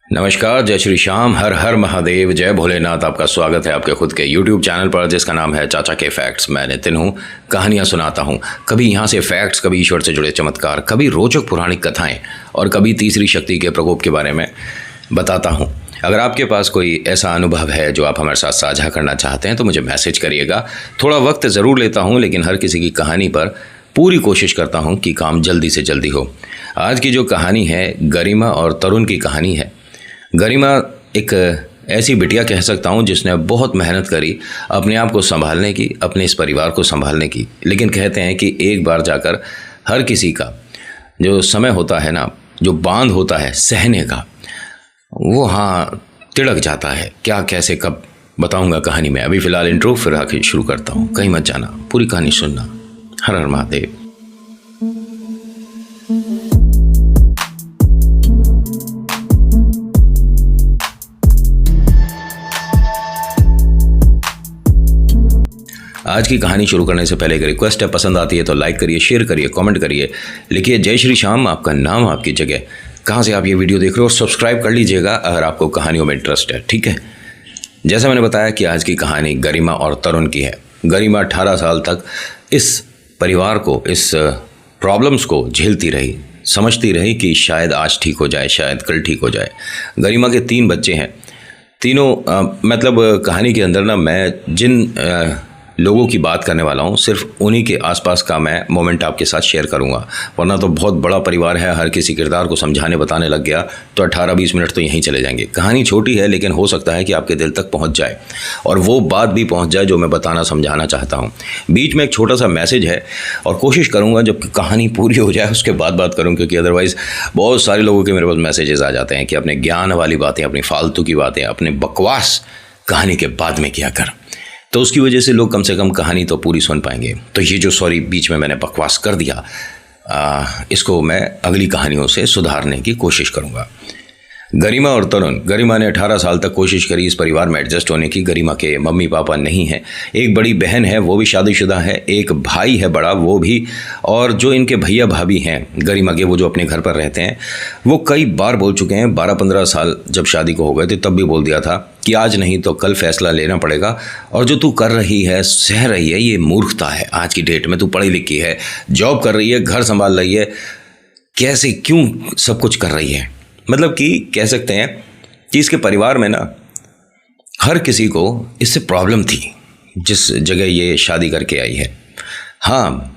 नमस्कार, जय श्री श्याम, हर हर महादेव, जय भोलेनाथ। आपका स्वागत है आपके खुद के YouTube चैनल पर जिसका नाम है चाचा के फैक्ट्स। मैं नितिन हूँ, कहानियाँ सुनाता हूँ। कभी यहाँ से फैक्ट्स, कभी ईश्वर से जुड़े चमत्कार, कभी रोचक पुराणिक कथाएं और कभी तीसरी शक्ति के प्रकोप के बारे में बताता हूँ। अगर आपके पास कोई ऐसा अनुभव है जो आप हमारे साथ साझा करना चाहते हैं तो मुझे मैसेज करिएगा। थोड़ा वक्त ज़रूर लेता हूँ, लेकिन हर किसी की कहानी पर पूरी कोशिश करता हूँ कि काम जल्दी से जल्दी हो। आज की जो कहानी है गरिमा और तरुण की कहानी है। गरिमा एक ऐसी बिटिया कह सकता हूँ जिसने बहुत मेहनत करी अपने आप को संभालने की, अपने इस परिवार को संभालने की। लेकिन कहते हैं कि एक बार जाकर हर किसी का जो समय होता है ना, जो बांध होता है सहने का, वो तिड़क जाता है। क्या, कैसे, कब बताऊंगा कहानी में। अभी फ़िलहाल इंट्रो, फिर आके शुरू करता हूँ। कहीं मत जाना, पूरी कहानी सुनना। हर हर महादेव। आज की कहानी शुरू करने से पहले एक रिक्वेस्ट है, पसंद आती है तो लाइक करिए, शेयर करिए, कमेंट करिए, लिखिए जय श्री श्याम, आपका नाम, आपकी जगह, कहाँ से आप ये वीडियो देख रहे हो, और सब्सक्राइब कर लीजिएगा अगर आपको कहानियों में इंटरेस्ट है। ठीक है, जैसा मैंने बताया कि आज की कहानी गरिमा और तरुण की है। गरिमा 18 साल तक इस परिवार को, इस प्रॉब्लम्स को झेलती रही, समझती रही कि शायद आज ठीक हो जाए, शायद कल ठीक हो जाए। गरिमा के 3 बच्चे हैं। तीनों मतलब कहानी के अंदर ना, मैं जिन लोगों की बात करने वाला हूँ सिर्फ उन्हीं के आसपास का मैं मोमेंट आपके साथ शेयर करूँगा, वरना तो बहुत बड़ा परिवार है। हर किसी किरदार को समझाने बताने लग गया तो 18-20 मिनट तो यहीं चले जाएंगे। कहानी छोटी है लेकिन हो सकता है कि आपके दिल तक पहुँच जाए और वो बात भी पहुँच जाए जो मैं बताना समझाना चाहता हूँ। बीच में एक छोटा सा मैसेज है और कोशिश करूँगा जब कहानी पूरी हो जाए उसके बाद बात करूँ, क्योंकि अदरवाइज़ बहुत सारे लोगों के मेरे पास मैसेजेस आ जाते हैं कि अपने ज्ञान वाली बातें, अपनी फालतू की बातें, अपने बकवास कहानी के बाद में किया कर। तो उसकी वजह से लोग कम से कम कहानी तो पूरी सुन पाएंगे। तो ये जो बीच में मैंने बकवास कर दिया, इसको मैं अगली कहानियों से सुधारने की कोशिश करूँगा। गरिमा और तरुण। गरिमा ने 18 साल तक कोशिश करी इस परिवार में एडजस्ट होने की। गरिमा के मम्मी पापा नहीं हैं, एक बड़ी बहन है वो भी शादीशुदा है, एक भाई है बड़ा वो भी, और जो इनके भैया भाभी हैं गरिमा के, वो जो अपने घर पर रहते हैं, वो कई बार बोल चुके हैं। 12-15 साल जब शादी को हो गए थे तब भी बोल दिया था कि आज नहीं तो कल फैसला लेना पड़ेगा, और जो तू कर रही है, सह रही है, ये मूर्खता है। आज की डेट में तू पढ़ी लिखी है, जॉब कर रही है, घर संभाल रही है, कैसे क्यों सब कुछ कर रही है। मतलब कि कह सकते हैं कि इसके परिवार में ना हर किसी को इससे प्रॉब्लम थी जिस जगह ये शादी करके आई है। हाँ,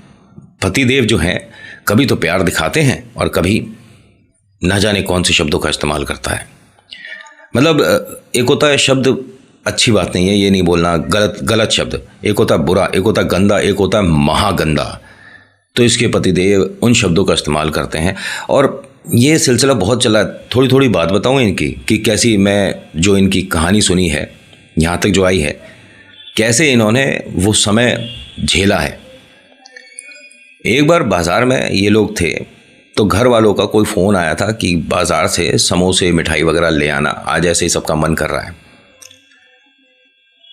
पतिदेव जो हैं कभी तो प्यार दिखाते हैं और कभी न जाने कौन से शब्दों का इस्तेमाल करता है। मतलब एक होता है शब्द, अच्छी बात नहीं है ये नहीं बोलना, गलत शब्द, एक होता है बुरा, एक होता है गंदा, एक होता है महागंदा। तो इसके पतिदेव उन शब्दों का इस्तेमाल करते हैं और ये सिलसिला बहुत चला। थोड़ी थोड़ी बात बताऊँ इनकी कि कैसी मैं जो इनकी कहानी सुनी है यहाँ तक जो आई है, कैसे इन्होंने वो समय झेला है। एक बार बाज़ार में ये लोग थे तो घर वालों का कोई फ़ोन आया था कि बाज़ार से समोसे मिठाई वगैरह ले आना, आज ऐसे ही सबका मन कर रहा है।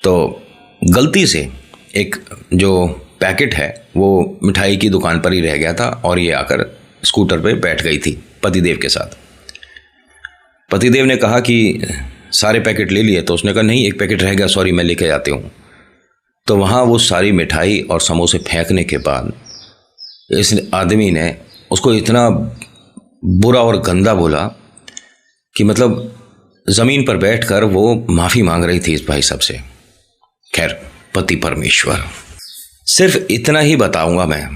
तो गलती से एक जो पैकेट है वो मिठाई की दुकान पर ही रह गया था और ये आकर स्कूटर पे बैठ गई थी पतिदेव के साथ। पतिदेव ने कहा कि सारे पैकेट ले लिए, तो उसने कहा नहीं, एक पैकेट रह गया, सॉरी मैं लेके आती हूँ। तो वहाँ वो सारी मिठाई और समोसे फेंकने के बाद इस आदमी ने उसको इतना बुरा और गंदा बोला कि मतलब ज़मीन पर बैठकर वो माफ़ी मांग रही थी इस भाई साहब से। खैर, पति परमेश्वर। सिर्फ इतना ही बताऊँगा मैं,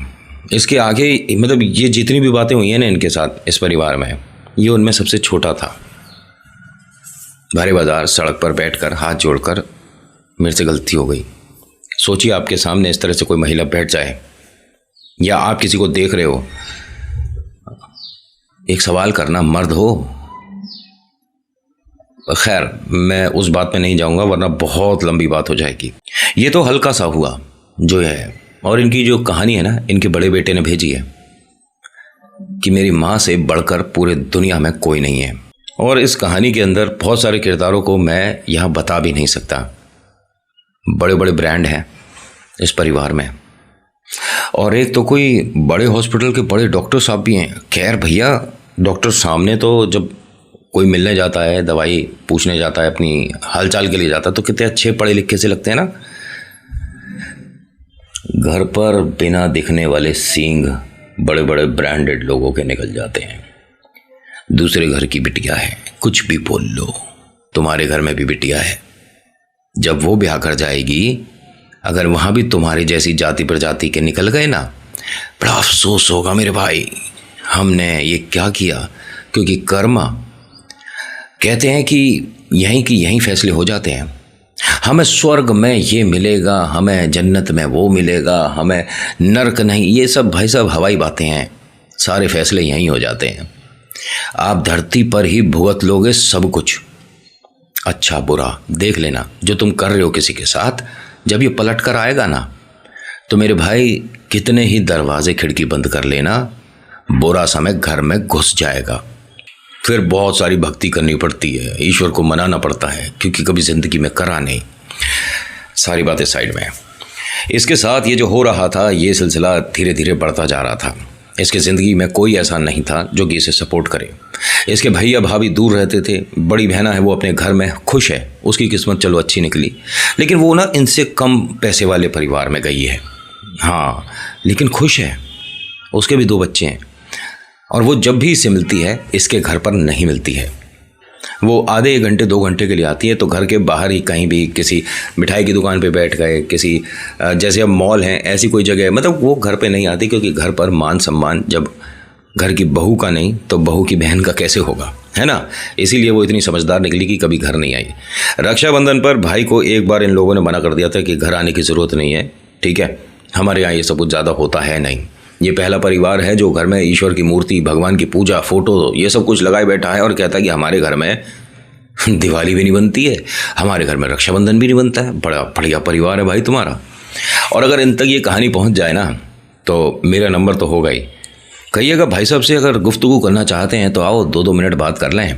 इसके आगे मतलब ये जितनी भी बातें हुई हैं ना इनके साथ इस परिवार में, ये उनमें सबसे छोटा था। भारी बाजार सड़क पर बैठकर हाथ जोड़कर मेरे से गलती हो गई। सोचिए आपके सामने इस तरह से कोई महिला बैठ जाए या आप किसी को देख रहे हो, एक सवाल करना, मर्द हो। खैर, मैं उस बात में नहीं जाऊंगा वरना बहुत लंबी बात हो जाएगी। ये तो हल्का सा हुआ जो है, और इनकी जो कहानी है ना, इनके बड़े बेटे ने भेजी है कि मेरी माँ से बढ़कर पूरे दुनिया में कोई नहीं है। और इस कहानी के अंदर बहुत सारे किरदारों को मैं यहाँ बता भी नहीं सकता। बड़े बड़े ब्रांड हैं इस परिवार में, और एक तो कोई बड़े हॉस्पिटल के बड़े डॉक्टर साहब भी हैं। खैर भैया, डॉक्टर सामने तो जब कोई मिलने जाता है, दवाई पूछने जाता है, अपनी हालचाल के लिए जाता है, तो कितने अच्छे पढ़े लिखे से लगते हैं ना। घर पर बिना दिखने वाले सींग बड़े बड़े ब्रांडेड लोगों के निकल जाते हैं। दूसरे घर की बिटिया है, कुछ भी बोल लो, तुम्हारे घर में भी बिटिया है। जब वो ब्याह कर जाएगी, अगर वहाँ भी तुम्हारी जैसी जाति प्रजाति के निकल गए ना, बड़ा अफसोस होगा मेरे भाई, हमने ये क्या किया। क्योंकि कर्मा कहते हैं कि यहीं फैसले हो जाते हैं। हमें स्वर्ग में ये मिलेगा, हमें जन्नत में वो मिलेगा, हमें नरक नहीं, ये सब भाई साहब हवाई बातें हैं। सारे फैसले यहीं हो जाते हैं। आप धरती पर ही भुगत लोगे सब कुछ, अच्छा बुरा देख लेना। जो तुम कर रहे हो किसी के साथ, जब ये पलट कर आएगा ना, तो मेरे भाई कितने ही दरवाजे खिड़की बंद कर लेना, बुरा समय घर में घुस जाएगा। फिर बहुत सारी भक्ति करनी पड़ती है, ईश्वर को मनाना पड़ता है, क्योंकि कभी ज़िंदगी में करा नहीं। सारी बातें साइड में। इसके साथ ये जो हो रहा था, ये सिलसिला धीरे धीरे बढ़ता जा रहा था। इसके ज़िंदगी में कोई ऐसा नहीं था जो कि इसे सपोर्ट करे। इसके भैया भाभी दूर रहते थे, बड़ी बहना है वो अपने घर में खुश है, उसकी किस्मत चलो अच्छी निकली। लेकिन वो ना इनसे कम पैसे वाले परिवार में गई है, हाँ, लेकिन खुश है। उसके भी 2 बच्चे हैं, और वो जब भी इससे मिलती है, इसके घर पर नहीं मिलती है। वो आधे 1 घंटे 2 घंटे के लिए आती है, तो घर के बाहर ही कहीं भी किसी मिठाई की दुकान पे बैठ गए, किसी जैसे अब मॉल हैं ऐसी कोई जगह, मतलब वो घर पे नहीं आती, क्योंकि घर पर मान सम्मान जब घर की बहू का नहीं तो बहू की बहन का कैसे होगा, है ना। इसीलिए वो इतनी समझदार निकली कि कभी घर नहीं आई। रक्षाबंधन पर भाई को एक बार इन लोगों ने मना कर दिया था कि घर आने की ज़रूरत नहीं है, ठीक है, हमारे यहाँ ये सब कुछ ज़्यादा होता है नहीं। ये पहला परिवार है जो घर में ईश्वर की मूर्ति, भगवान की पूजा, फोटो, ये सब कुछ लगाए बैठा है और कहता है कि हमारे घर में दिवाली भी नहीं बनती है, हमारे घर में रक्षाबंधन भी नहीं बनता है। बड़ा बढ़िया परिवार है भाई तुम्हारा। और अगर इन तक ये कहानी पहुंच जाए ना, तो मेरा नंबर तो होगा ही। कहिएगा भाई साहब से अगर गुफ्तगू करना चाहते हैं तो आओ 2-2 मिनट बात कर लें।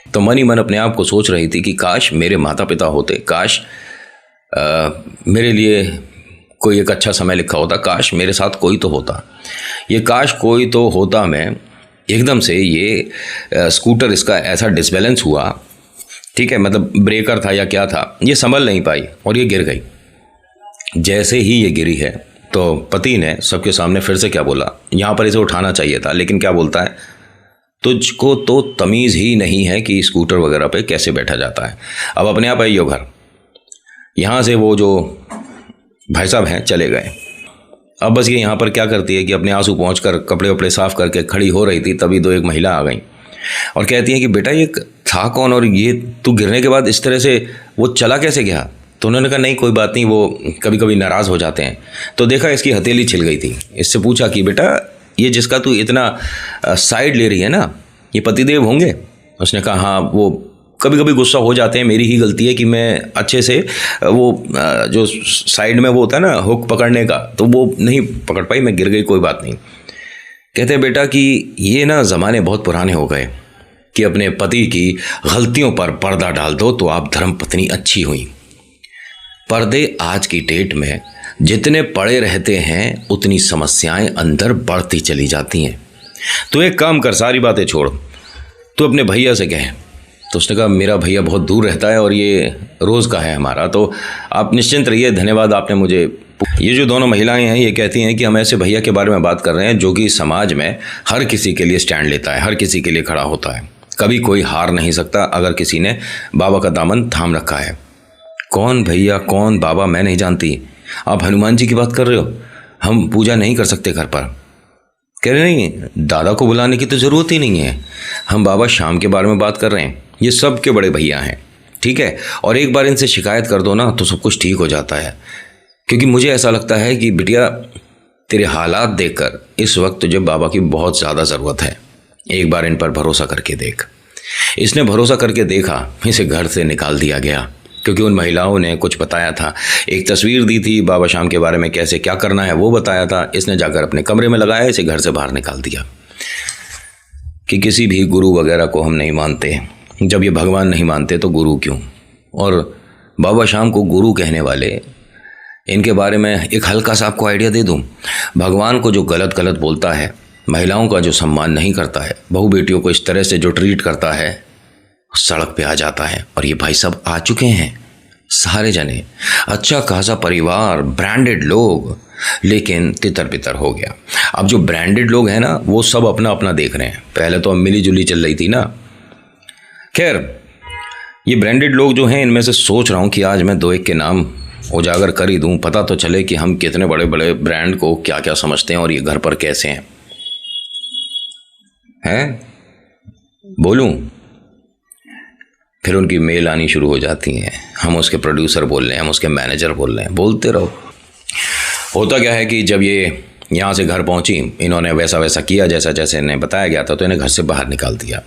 तो मन ही मन अपने आप को सोच रही थी कि काश मेरे माता पिता होते, काश मेरे लिए कोई एक अच्छा समय लिखा होता, काश मेरे साथ कोई तो होता। ये काश कोई तो होता में एकदम से ये स्कूटर इसका ऐसा डिसबैलेंस हुआ, ठीक है, मतलब ब्रेकर था या क्या था, ये संभल नहीं पाई और ये गिर गई। जैसे ही ये गिरी है तो पति ने सबके सामने फिर से क्या बोला, यहाँ पर इसे उठाना चाहिए था, लेकिन क्या बोलता है, तुझको तो तमीज़ ही नहीं है कि स्कूटर वगैरह पे कैसे बैठा जाता है। अब अपने आप आइयो घर। यहाँ से वो जो भाई साहब हैं चले गए। अब बस ये यहाँ पर क्या करती है कि अपने आंसू पहुँचकर कपड़े वपड़े साफ़ करके खड़ी हो रही थी, तभी 2 एक महिला आ गई और कहती हैं कि बेटा ये था कौन, और ये तू गिरने के बाद इस तरह से वो चला कैसे गया। तो उन्होंने कहा नहीं कोई बात नहीं, वो कभी कभी नाराज़ हो जाते हैं। तो देखा इसकी हथेली छिल गई थी। इससे पूछा कि बेटा ये जिसका तू इतना साइड ले रही है ना, ये पतिदेव होंगे। उसने कहा हाँ, वो कभी कभी गुस्सा हो जाते हैं, मेरी ही गलती है कि मैं अच्छे से वो जो साइड में वो होता है ना हुक पकड़ने का, तो वो नहीं पकड़ पाई, मैं गिर गई, कोई बात नहीं। कहते हैं बेटा कि ये ना ज़माने बहुत पुराने हो गए कि अपने पति की गलतियों पर पर्दा डाल दो तो आप धर्मपत्नी अच्छी हुई। पर्दे आज की डेट में जितने पड़े रहते हैं उतनी समस्याएं अंदर बढ़ती चली जाती हैं। तो एक काम कर, सारी बातें छोड़, तो अपने भैया से कहे। तो उसने कहा मेरा भैया बहुत दूर रहता है और ये रोज़ का है हमारा, तो आप निश्चिंत रहिए, धन्यवाद आपने मुझे। ये जो दोनों महिलाएं हैं ये कहती हैं कि हम ऐसे भैया के बारे में बात कर रहे हैं जो कि समाज में हर किसी के लिए स्टैंड लेता है, हर किसी के लिए खड़ा होता है, कभी कोई हार नहीं सकता अगर किसी ने बाबा का दामन थाम रखा है। कौन भैया कौन बाबा मैं नहीं जानती, आप हनुमान जी की बात कर रहे हो, हम पूजा नहीं कर सकते घर पर। कह रहे नहीं, दादा को बुलाने की तो ज़रूरत ही नहीं है, हम बाबा श्याम के बारे में बात कर रहे हैं। ये सब के बड़े भैया हैं, ठीक है, और एक बार इनसे शिकायत कर दो ना तो सब कुछ ठीक हो जाता है। क्योंकि मुझे ऐसा लगता है कि बिटिया तेरे हालात देखकर इस वक्त तुझे बाबा की बहुत ज़्यादा ज़रूरत है, एक बार इन पर भरोसा करके देख। इसने भरोसा करके देखा, इसे घर से निकाल दिया गया क्योंकि उन महिलाओं ने कुछ बताया था, एक तस्वीर दी थी बाबा श्याम के बारे में, कैसे क्या करना है वो बताया था। इसने जाकर अपने कमरे में लगाया, इसे घर से बाहर निकाल दिया कि किसी भी गुरु वगैरह को हम नहीं मानते। जब ये भगवान नहीं मानते तो गुरु क्यों। और बाबा श्याम को गुरु कहने वाले, इनके बारे में एक हल्का सा आपको आइडिया दे दूं, भगवान को जो गलत गलत बोलता है महिलाओं का जो सम्मान नहीं करता है, बहू बेटियों को इस तरह से जो ट्रीट करता है, सड़क पे आ जाता है। और ये भाई सब आ चुके हैं, सारे जने, अच्छा खासा परिवार, ब्रांडेड लोग, लेकिन तितर बितर हो गया। अब जो ब्रांडेड लोग हैं ना, वो सब अपना अपना देख रहे हैं। पहले तो मिली जुली चल रही थी ना। खैर, ये ब्रांडेड लोग जो हैं, इनमें से सोच रहा हूँ कि आज मैं दो एक के नाम उजागर कर ही दूँ, पता तो चले कि हम कितने बड़े बड़े ब्रांड को क्या क्या समझते हैं और ये घर पर कैसे हैं बोलूँ? फिर उनकी मेल आनी शुरू हो जाती हैं, हम उसके प्रोड्यूसर बोल रहे हैं, हम उसके मैनेजर बोल रहे हैं, बोलते रहो। होता क्या है कि जब ये यहाँ से घर पहुँची, इन्होंने वैसा वैसा किया जैसा जैसे इन्हें बताया गया था, तो इन्हें घर से बाहर निकाल दिया।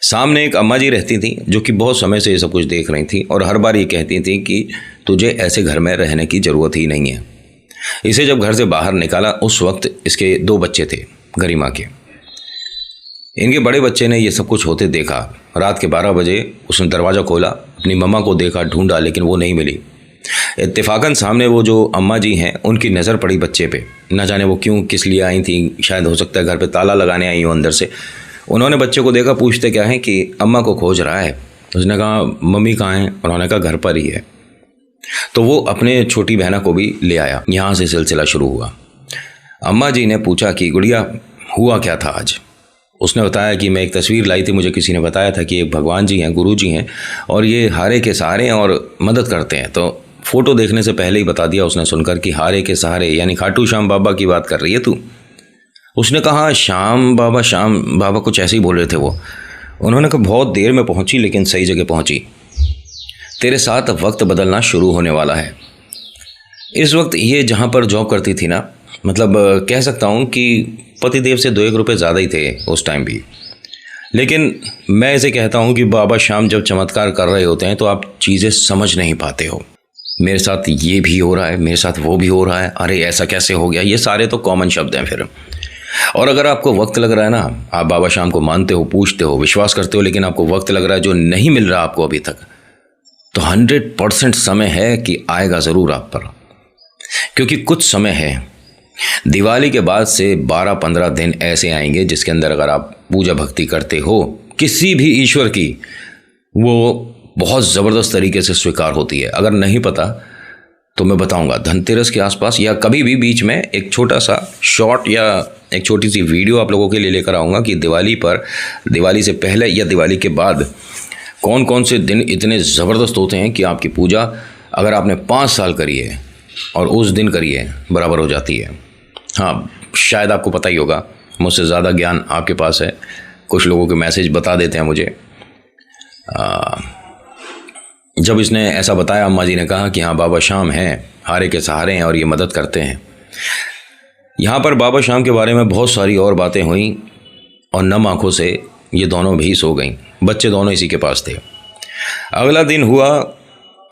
सामने एक अम्मा जी रहती थी जो कि बहुत समय से ये सब कुछ देख रही थी और हर बार ये कहती थी कि तुझे ऐसे घर में रहने की ज़रूरत ही नहीं है। इसे जब घर से बाहर निकाला, उस वक्त इसके 2 बच्चे थे, गरिमा के। इनके बड़े बच्चे ने ये सब कुछ होते देखा। रात के 12 बजे उसने दरवाज़ा खोला, अपनी मम्मा को देखा, ढूंढा, लेकिन वो नहीं मिली। इत्तेफाकन सामने वो जो अम्मा जी हैं, उनकी नज़र पड़ी बच्चे पे। न जाने वो क्यों, किस लिए आई थी, शायद हो सकता है घर पे ताला लगाने आई हो अंदर से। उन्होंने बच्चे को देखा, पूछते क्या है कि अम्मा को खोज रहा है। उसने कहा मम्मी कहाँ हैं? उन्होंने कहा घर पर ही है। तो वो अपने छोटी बहना को भी ले आया। यहाँ से सिलसिला शुरू हुआ। अम्मा जी ने पूछा कि गुड़िया हुआ क्या था आज? उसने बताया कि मैं एक तस्वीर लाई थी, मुझे किसी ने बताया था कि एक भगवान जी हैं, गुरु जी हैं, और ये हारे के सहारे हैं और मदद करते हैं। तो फ़ोटो देखने से पहले ही बता दिया उसने सुनकर कि हारे के सहारे यानी खाटू श्याम बाबा की बात कर रही है तू। उसने कहा श्याम बाबा कुछ ऐसे ही बोल रहे थे वो। उन्होंने कहा बहुत देर में पहुंची, लेकिन सही जगह पहुंची। तेरे साथ वक्त बदलना शुरू होने वाला है। इस वक्त ये जहाँ पर जॉब करती थी ना, मतलब कह सकता हूँ कि पतिदेव से 2-1 रुपये ज़्यादा ही थे उस टाइम भी। लेकिन मैं इसे कहता हूँ कि बाबा श्याम जब चमत्कार कर रहे होते हैं तो आप चीज़ें समझ नहीं पाते हो। मेरे साथ ये भी हो रहा है, मेरे साथ वो भी हो रहा है, अरे ऐसा कैसे हो गया, ये सारे तो कॉमन शब्द हैं फिर। और अगर आपको वक्त लग रहा है ना, आप बाबा श्याम को मानते हो, पूछते हो, विश्वास करते हो, लेकिन आपको वक्त लग रहा है जो नहीं मिल रहा आपको अभी तक, तो 100% समय है कि आएगा ज़रूर आप पर। क्योंकि कुछ समय है, दिवाली के बाद से 12-15 दिन ऐसे आएंगे जिसके अंदर अगर आप पूजा भक्ति करते हो किसी भी ईश्वर की, वो बहुत ज़बरदस्त तरीके से स्वीकार होती है। अगर नहीं पता तो मैं बताऊंगा, धनतेरस के आसपास या कभी भी बीच में एक छोटा सा शॉर्ट या एक छोटी सी वीडियो आप लोगों के लिए लेकर आऊँगा कि दिवाली पर, दिवाली से पहले या दिवाली के बाद कौन कौन से दिन इतने ज़बरदस्त होते हैं कि आपकी पूजा अगर आपने 5 साल करी है और उस दिन करी है बराबर हो जाती है। हाँ, शायद आपको पता ही होगा, मुझसे ज़्यादा ज्ञान आपके पास है। कुछ लोगों के मैसेज बता देते हैं मुझे। जब इसने ऐसा बताया, अम्मा जी ने कहा कि हाँ बाबा श्याम हैं, हारे के सहारे हैं और ये मदद करते हैं। यहाँ पर बाबा श्याम के बारे में बहुत सारी और बातें हुई और नम आँखों से ये दोनों भी सो गईं। बच्चे दोनों इसी के पास थे। अगला दिन हुआ,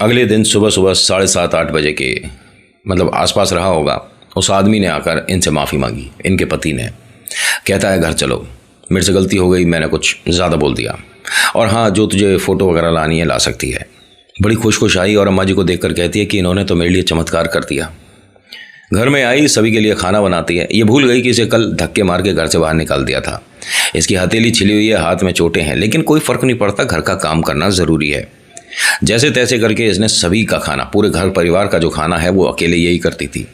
अगले दिन सुबह 7:30-8 बजे के मतलब आसपास रहा होगा, उस आदमी ने आकर इनसे माफ़ी मांगी, इनके पति ने। कहता है घर चलो, मेरे से गलती हो गई, मैंने कुछ ज़्यादा बोल दिया, और हाँ जो तुझे फ़ोटो वगैरह लानी है ला सकती है। बड़ी खुश आई और अम्मा जी को देखकर कहती है कि इन्होंने तो मेरे लिए चमत्कार कर दिया। घर में आई, सभी के लिए खाना बनाती है। ये भूल गई कि इसे कल धक्के मार के घर से बाहर निकाल दिया था। इसकी हथेली छिली हुई है, हाथ में चोटें हैं, लेकिन कोई फ़र्क नहीं पड़ता, घर का काम करना ज़रूरी है। जैसे तैसे करके इसने सभी का खाना, पूरे घर परिवार का जो खाना है वो अकेले यही करती थी।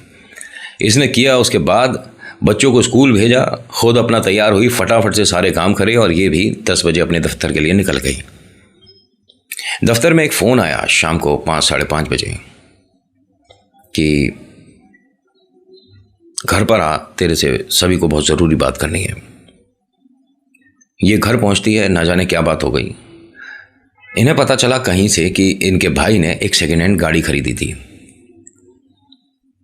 इसने किया। उसके बाद बच्चों को स्कूल भेजा, खुद अपना तैयार हुई, फटाफट से सारे काम करे और ये भी 10 बजे अपने दफ्तर के लिए निकल गई। दफ्तर में एक फ़ोन आया शाम को 5-5:30 बजे कि घर पर आ, तेरे से सभी को बहुत ज़रूरी बात करनी है। ये घर पहुंचती है, ना जाने क्या बात हो गई। इन्हें पता चला कहीं से कि इनके भाई ने एक सेकेंड हैंड गाड़ी खरीदी थी।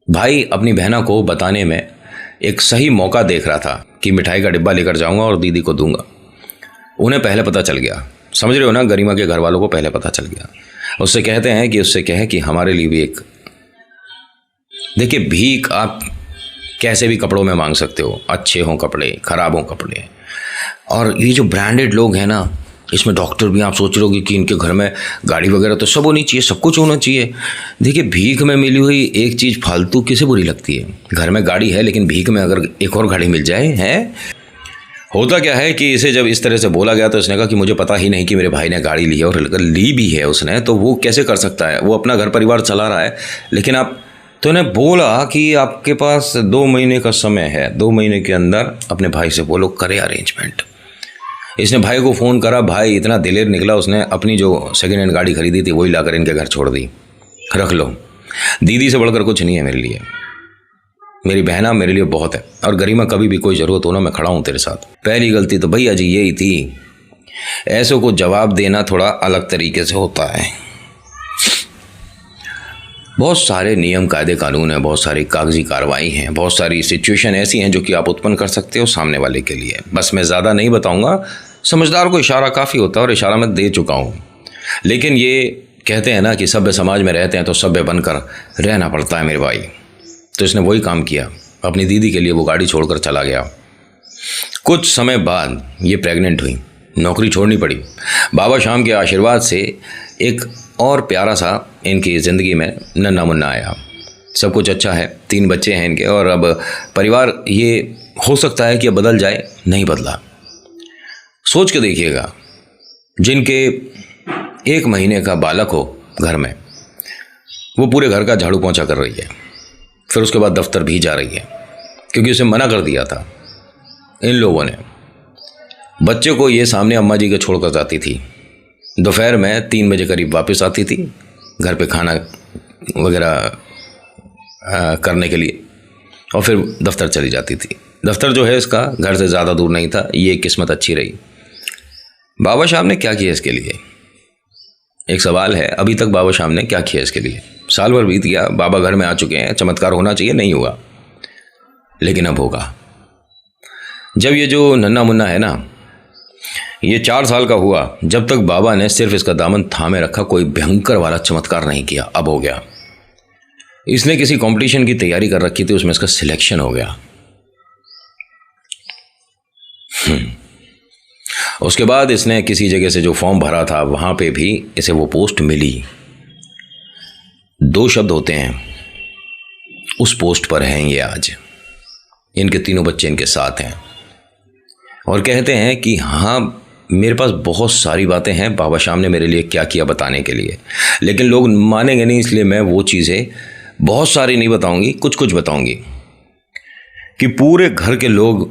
भाई अपनी बहना को बताने में एक सही मौका देख रहा था कि मिठाई का डिब्बा लेकर जाऊंगा और दीदी को दूंगा। उन्हें पहले पता चल गया, समझ रहे हो ना, गरिमा के घर वालों को पहले पता चल गया। उससे कहते हैं कि उससे कहे कि हमारे लिए भी एक, देखिए भीख आप कैसे भी कपड़ों में मांग सकते हो, अच्छे हों कपड़े, ख़राब हों कपड़े। और ये जो ब्रांडेड लोग हैं ना, इसमें डॉक्टर भी, आप सोच रहे हो कि इनके घर में गाड़ी वगैरह तो सब होनी चाहिए, सब कुछ होना चाहिए। देखिए भीख में मिली हुई एक चीज़ फालतू किसे बुरी लगती है? घर में गाड़ी है, लेकिन भीख में अगर एक और गाड़ी मिल जाए है होता क्या है कि इसे जब इस तरह से बोला गया तो इसने कहा कि मुझे पता ही नहीं कि मेरे भाई ने गाड़ी ली है, और अगर ली भी है उसने तो वो कैसे कर सकता है, वो अपना घर परिवार चला रहा है। लेकिन आप तो इन्हें बोला कि आपके पास 2 महीने का समय है, 2 महीने के अंदर अपने भाई से बोलो करे अरेंजमेंट। इसने भाई को फ़ोन करा, भाई इतना दिलेर निकला, उसने अपनी जो सेकेंड हैंड गाड़ी खरीदी थी वही लाकर इनके घर छोड़ दी, रख लो, दीदी से बढ़कर कुछ नहीं है मेरे लिए, मेरी बहना मेरे लिए बहुत है, और गरिमा कभी भी कोई ज़रूरत हो ना मैं खड़ा हूँ तेरे साथ। पहली गलती तो भैया जी यही थी, ऐसों को जवाब देना थोड़ा अलग तरीके से होता है। बहुत सारे नियम कायदे कानून हैं, बहुत सारी कागजी कार्रवाई हैं, बहुत सारी सिचुएशन ऐसी हैं जो कि आप उत्पन्न कर सकते हो सामने वाले के लिए। बस मैं ज़्यादा नहीं बताऊंगा, समझदार को इशारा काफ़ी होता है और इशारा मैं दे चुका हूँ। लेकिन ये कहते हैं ना कि सभ्य समाज में रहते हैं तो सभ्य बनकर रहना पड़ता है मेरे भाई। तो इसने वही काम किया, अपनी दीदी के लिए वो गाड़ी छोड़कर चला गया। कुछ समय बाद ये प्रेग्नेंट हुई, नौकरी छोड़नी पड़ी। बाबा शाम के आशीर्वाद से एक और प्यारा सा इनकी ज़िंदगी में नन्हा मुन्ना आया। सब कुछ अच्छा है, 3 बच्चे हैं इनके, और अब परिवार ये हो सकता है कि अब बदल जाए, नहीं बदला। सोच के देखिएगा, जिनके 1 महीने का बालक हो घर में, वो पूरे घर का झाड़ू पोंछा कर रही है, फिर उसके बाद दफ्तर भी जा रही है, क्योंकि उसे मना कर दिया था इन लोगों ने। बच्चे को ये सामने अम्मा जी के छोड़कर जाती थी, दोपहर में 3 बजे करीब वापस आती थी घर पे खाना वगैरह करने के लिए, और फिर दफ्तर चली जाती थी। दफ्तर जो है इसका घर से ज़्यादा दूर नहीं था, ये किस्मत अच्छी रही। बाबा शाम ने क्या किया इसके लिए, एक सवाल है, अभी तक बाबा शाम ने क्या किया इसके लिए। साल भर बीत गया, बाबा घर में आ चुके हैं, चमत्कार होना चाहिए, नहीं हुआ, लेकिन अब होगा। जब ये जो नन्हा मुन्ना है ना, ये 4 साल का हुआ, जब तक बाबा ने सिर्फ इसका दामन थामे रखा, कोई भयंकर वाला चमत्कार नहीं किया। अब हो गया। इसने किसी कंपटीशन की तैयारी कर रखी थी, उसमें इसका सिलेक्शन हो गया। उसके बाद इसने किसी जगह से जो फॉर्म भरा था वहां पे भी इसे वो पोस्ट मिली। 2 शब्द होते हैं, उस पोस्ट पर हैं ये आज। इनके 3 बच्चे इनके साथ हैं और कहते हैं कि हाँ, मेरे पास बहुत सारी बातें हैं बाबा शाम ने मेरे लिए क्या किया बताने के लिए, लेकिन लोग मानेंगे नहीं, इसलिए मैं वो चीज़ें बहुत सारी नहीं बताऊंगी, कुछ कुछ बताऊंगी कि पूरे घर के लोग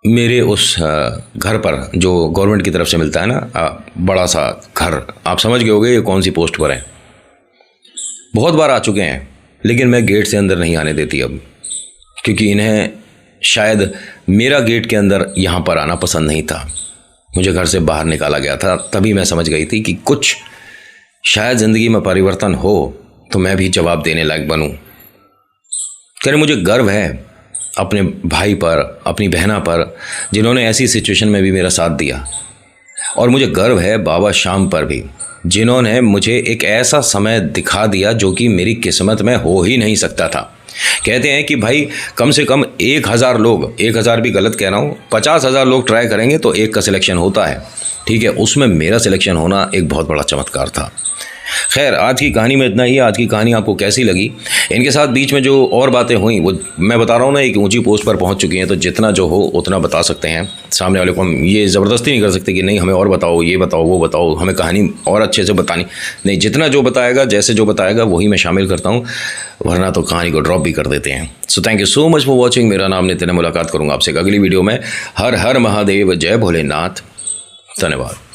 मेरे उस घर पर जो गवर्नमेंट की तरफ से मिलता है ना, बड़ा सा घर, आप समझ गए होंगे ये कौन सी पोस्ट पर है। बहुत बार आ चुके हैं, लेकिन मैं गेट से अंदर नहीं आने देती अब, क्योंकि इन्हें शायद मेरा गेट के अंदर यहाँ पर आना पसंद नहीं था। मुझे घर से बाहर निकाला गया था, तभी मैं समझ गई थी कि कुछ शायद ज़िंदगी में परिवर्तन हो तो मैं भी जवाब देने लायक बनूं। कह मुझे गर्व है अपने भाई पर, अपनी बहना पर, जिन्होंने ऐसी सिचुएशन में भी मेरा साथ दिया, और मुझे गर्व है बाबा शाम पर भी, जिन्होंने मुझे एक ऐसा समय दिखा दिया जो कि मेरी किस्मत में हो ही नहीं सकता था। कहते हैं कि भाई कम से कम 1000 लोग, 1000 भी गलत कह रहा हूँ, 50,000 लोग ट्राई करेंगे तो एक का सिलेक्शन होता है, ठीक है। उसमें मेरा सिलेक्शन होना एक बहुत बड़ा चमत्कार था। खैर, आज की कहानी में इतना ही। आज की कहानी आपको कैसी लगी? इनके साथ बीच में जो और बातें हुई वो मैं बता रहा हूँ ना, एक ऊंची पोस्ट पर पहुँच चुकी हैं, तो जितना जो हो उतना बता सकते हैं। सामने वाले को हम ये ज़बरदस्ती नहीं कर सकते कि नहीं हमें और बताओ, ये बताओ, वो बताओ, हमें कहानी और अच्छे से बतानी नहीं। जितना जो बताएगा, जैसे जो बताएगा वही मैं शामिल करता हूँ, वरना तो कहानी को ड्रॉप भी कर देते हैं। So thank you so much for watching. मेरा नाम नितिन है, मुलाकात करूँगा आपसे अगली वीडियो में। हर हर महादेव, जय भोलेनाथ, धन्यवाद।